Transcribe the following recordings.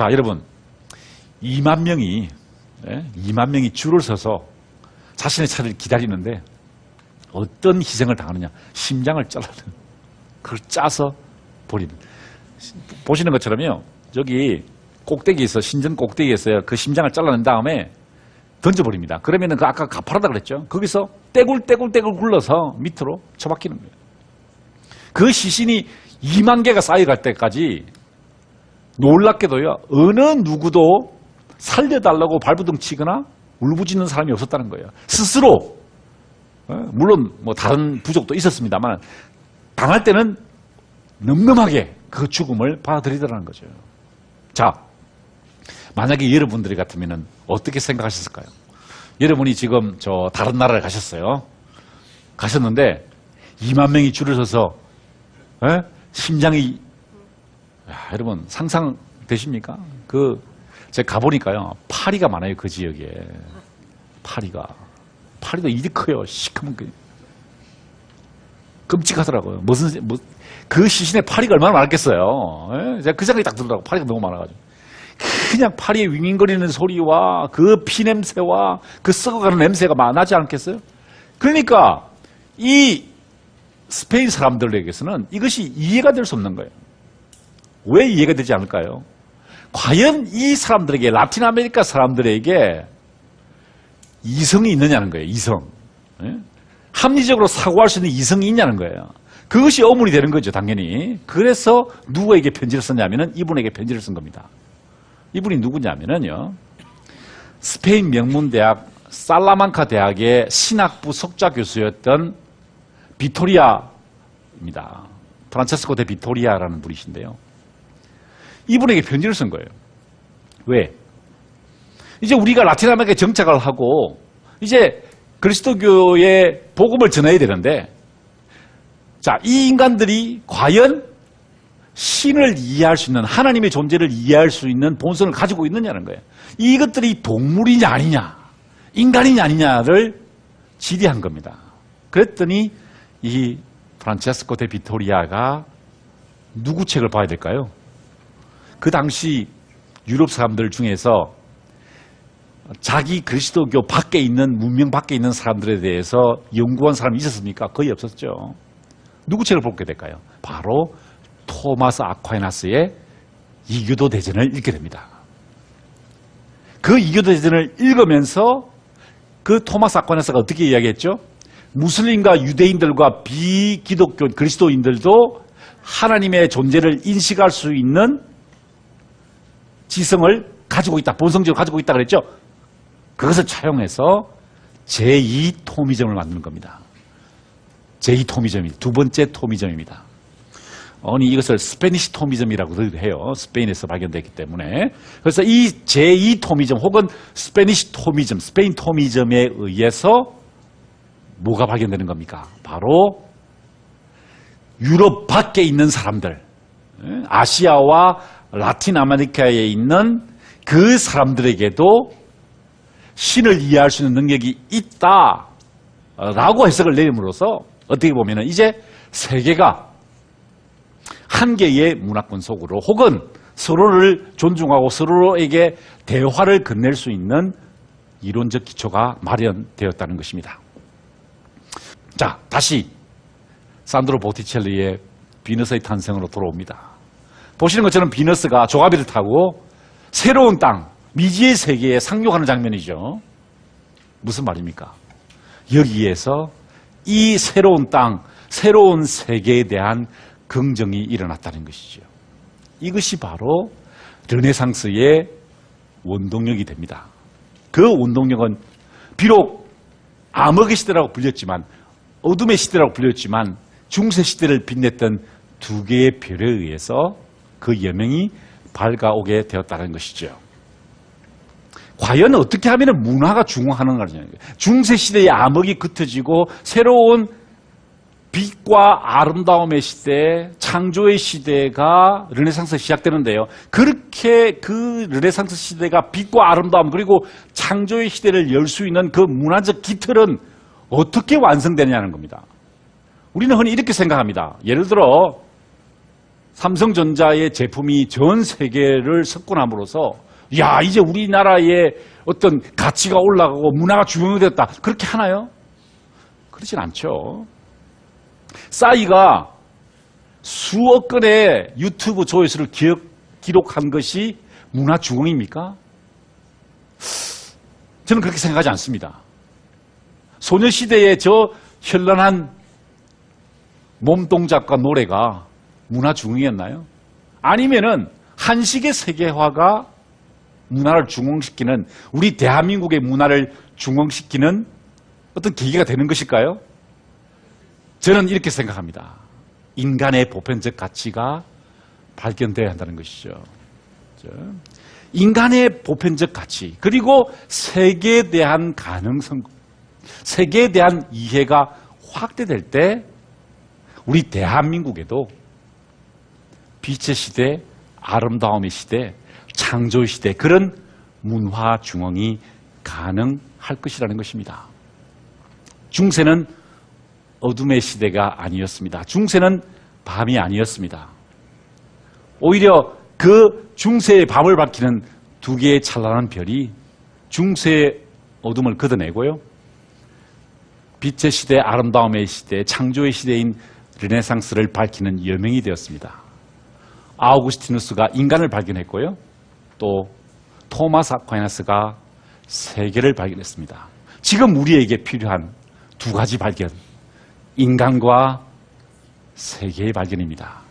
자, 여러분, 2만 명이 줄을 서서 자신의 차를 기다리는데 어떤 희생을 당하느냐? 심장을 잘라는, 그걸 짜서 버리는. 보시는 것처럼요, 저기 꼭대기에서, 신전 꼭대기에서 그 심장을 잘라낸 다음에 던져버립니다. 그러면은 그 아까 가파르다 그랬죠? 거기서 떼굴떼굴 굴러서 밑으로 처박히는 거예요. 그 시신이 2만 개가 쌓여갈 때까지 놀랍게도요, 어느 누구도 살려달라고 발부둥 치거나 울부짖는 사람이 없었다는 거예요. 스스로, 물론 뭐 다른 부족도 있었습니다만, 당할 때는 늠름하게 그 죽음을 받아들이더라는 거죠. 자, 만약에 여러분들이 같으면 어떻게 생각하셨을까요? 여러분이 지금 저 다른 나라를 가셨어요. 가셨는데 2만 명이 줄을 서서 심장이, 여러분 상상되십니까? 제가 가보니까요, 파리가 많아요. 그 지역에 파리도 이리 커요. 시커먼 게 끔찍하더라고요. 그 시신에 파리가 얼마나 많았겠어요. 제가 그 생각이 딱 들더라고요. 파리가 너무 많아가지고. 그냥 파리의 윙윙거리는 소리와 그 피 냄새와 그 썩어가는 냄새가 나지 않겠어요? 그러니까 이 스페인 사람들에게서는 이것이 이해가 될 수 없는 거예요. 왜 이해가 되지 않을까요? 과연 이 사람들에게, 라틴 아메리카 사람들에게 이성이 있느냐는 거예요. 이성. 합리적으로 사고할 수 있는 이성이 있냐는 거예요. 그것이 어문이 되는 거죠, 당연히. 그래서 누구에게 편지를 썼냐면은 이분에게 편지를 쓴 겁니다. 이분이 누구냐면은요, 스페인 명문대학 살라만카 대학의 신학부 석좌 교수였던 비토리아입니다. 프란체스코 데 비토리아라는 분이신데요. 이분에게 편지를 쓴 거예요. 왜? 이제 우리가 라틴 아메리카에 정착을 하고 이제 그리스도교의 복음을 전해야 되는데, 자, 이 인간들이 과연 신을 이해할 수 있는, 하나님의 존재를 이해할 수 있는 본성을 가지고 있느냐는 거예요. 이것들이 동물이냐 아니냐, 인간이냐 아니냐를 질의한 겁니다. 그랬더니 이 프란체스코 데 비토리아가 누구 책을 봐야 될까요? 그 당시 유럽 사람들 중에서 자기 그리스도교 밖에 있는, 문명 밖에 있는 사람들에 대해서 연구한 사람이 있었습니까? 거의 없었죠. 누구 책을 보게 될까요? 바로 토마스 아퀴나스의 이교도 대전을 읽게 됩니다. 그 이교도 대전을 읽으면서 그 토마스 아퀴나스가 어떻게 이야기했죠? 무슬림과 유대인들과 비기독교 그리스도인들도 하나님의 존재를 인식할 수 있는 지성을 가지고 있다, 본성적으로 가지고 있다 그랬죠? 그것을 차용해서 제2토미즘을 만드는 겁니다. 제2토미즘이 두 번째 토미즘입니다. 아니, 이것을 스페니시 토미즘이라고도 해요. 스페인에서 발견됐기 때문에. 그래서 이 제2토미즘 혹은 스페니시 토미즘, 스페인 토미즘에 의해서 뭐가 발견되는 겁니까? 바로 유럽 밖에 있는 사람들, 아시아와 라틴 아메리카에 있는 그 사람들에게도 신을 이해할 수 있는 능력이 있다라고 해석을 내림으로써 어떻게 보면 이제 세계가 한 개의 문화권 속으로, 혹은 서로를 존중하고 서로에게 대화를 건넬 수 있는 이론적 기초가 마련되었다는 것입니다. 자, 다시 산드로 보티첼리의 비너스의 탄생으로 돌아옵니다. 보시는 것처럼 비너스가 조가비를 타고 새로운 땅, 미지의 세계에 상륙하는 장면이죠. 무슨 말입니까? 여기에서 이 새로운 땅, 새로운 세계에 대한 긍정이 일어났다는 것이죠. 이것이 바로 르네상스의 원동력이 됩니다. 그 원동력은 비록 암흑의 시대라고 불렸지만, 어둠의 시대라고 불렸지만, 중세 시대를 빛냈던 두 개의 별에 의해서 그 여명이 밝아오게 되었다는 것이죠. 과연 어떻게 하면 문화가 중화하는 거냐. 중세 시대의 암흑이 흩어지고 새로운 빛과 아름다움의 시대, 창조의 시대가 르네상스 시작되는데요. 그렇게 그 르네상스 시대가 빛과 아름다움 그리고 창조의 시대를 열 수 있는 그 문화적 기틀은 어떻게 완성되느냐는 겁니다. 우리는 흔히 이렇게 생각합니다. 예를 들어 삼성전자의 제품이 전 세계를 석권함으로써 야, 이제 우리나라의 어떤 가치가 올라가고 문화가 중요해졌다. 그렇게 하나요? 그렇진 않죠. 싸이가 수억 건의 유튜브 조회수를 기록한 것이 문화 중흥입니까? 저는 그렇게 생각하지 않습니다. 소녀시대의 저 현란한 몸 동작과 노래가 문화 중흥이었나요? 아니면은 한식의 세계화가 문화를 중흥시키는, 우리 대한민국의 문화를 중흥시키는 어떤 계기가 되는 것일까요? 저는 이렇게 생각합니다. 인간의 보편적 가치가 발견돼야 한다는 것이죠. 인간의 보편적 가치, 그리고 세계에 대한 가능성, 세계에 대한 이해가 확대될 때 우리 대한민국에도 빛의 시대, 아름다움의 시대, 창조의 시대, 그런 문화 중흥이 가능할 것이라는 것입니다. 중세는 어둠의 시대가 아니었습니다. 중세는 밤이 아니었습니다. 오히려 그 중세의 밤을 밝히는 두 개의 찬란한 별이 중세의 어둠을 걷어내고요, 빛의 시대, 아름다움의 시대, 창조의 시대인 르네상스를 밝히는 여명이 되었습니다. 아우구스티누스가 인간을 발견했고요, 또 토마스 아퀴나스가 세계를 발견했습니다. 지금 우리에게 필요한 두 가지 발견, 인간과 세계의 발견입니다.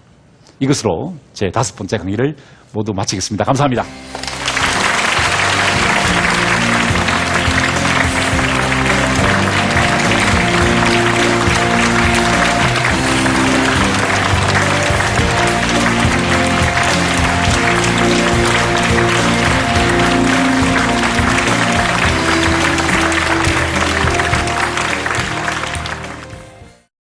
이것으로 제 5번째 강의를 모두 마치겠습니다. 감사합니다.